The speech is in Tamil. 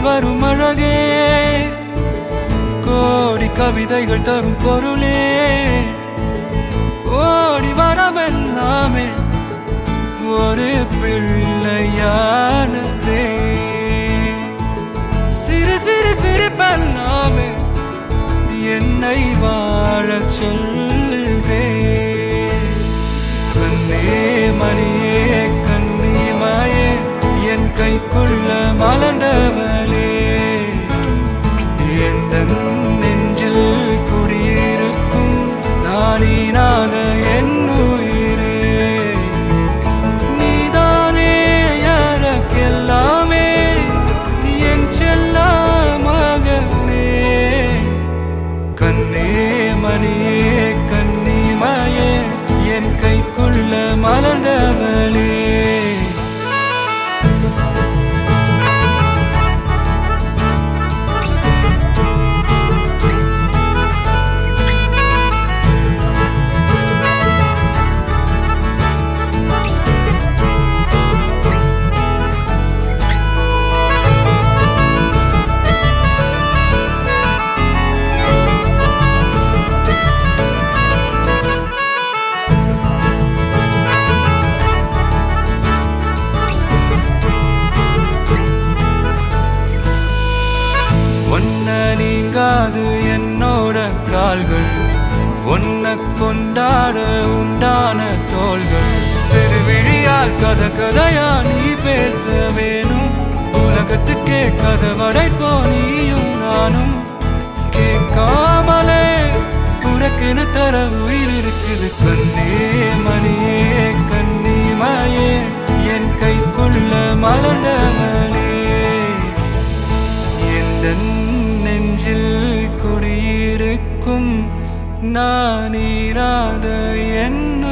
வரும் அழகே, கோடி கவிதைகள் தரும் பொருளே, கோடி வரமெல்லாமே ஒரு பிள்ளையானதே. சிறு சிறு சிரிப்பெல்லாமே என்னை வாழச் சொல்லுதே. கண்ணே மணியே கண்ணிமாயே என் கைக்குள்ள மலர்ந்தவளே, எந்தன் நெஞ்சில் குடியிருக்கும் நானீனாத என் உயிரே. நீதானே எனக்கெல்லாமே, என் செல்ல மகனே. கண்ணே மணியே கண்ணிமாயே என் கைக்குள்ள மலர்ந்தவளே. ஒன்ன நீங்காது என்னோட கால்கள், ஒன்ன கொண்டாட உண்டான தோள்கள். சிறு விழியால் கதை கதையா நீ பேச வேணும், உலகத்துக்கே கதை வடைப்போ நீயும் நானும். கேட்காமலே உனக்கென தர உயிர் இருக்குது. கண்ணே மணியே கண்ணிமாயே என் கைக்குள்ள மலர்ந்தவளே, நெஞ்சில் குடியிருக்கும் நானீராத என்ன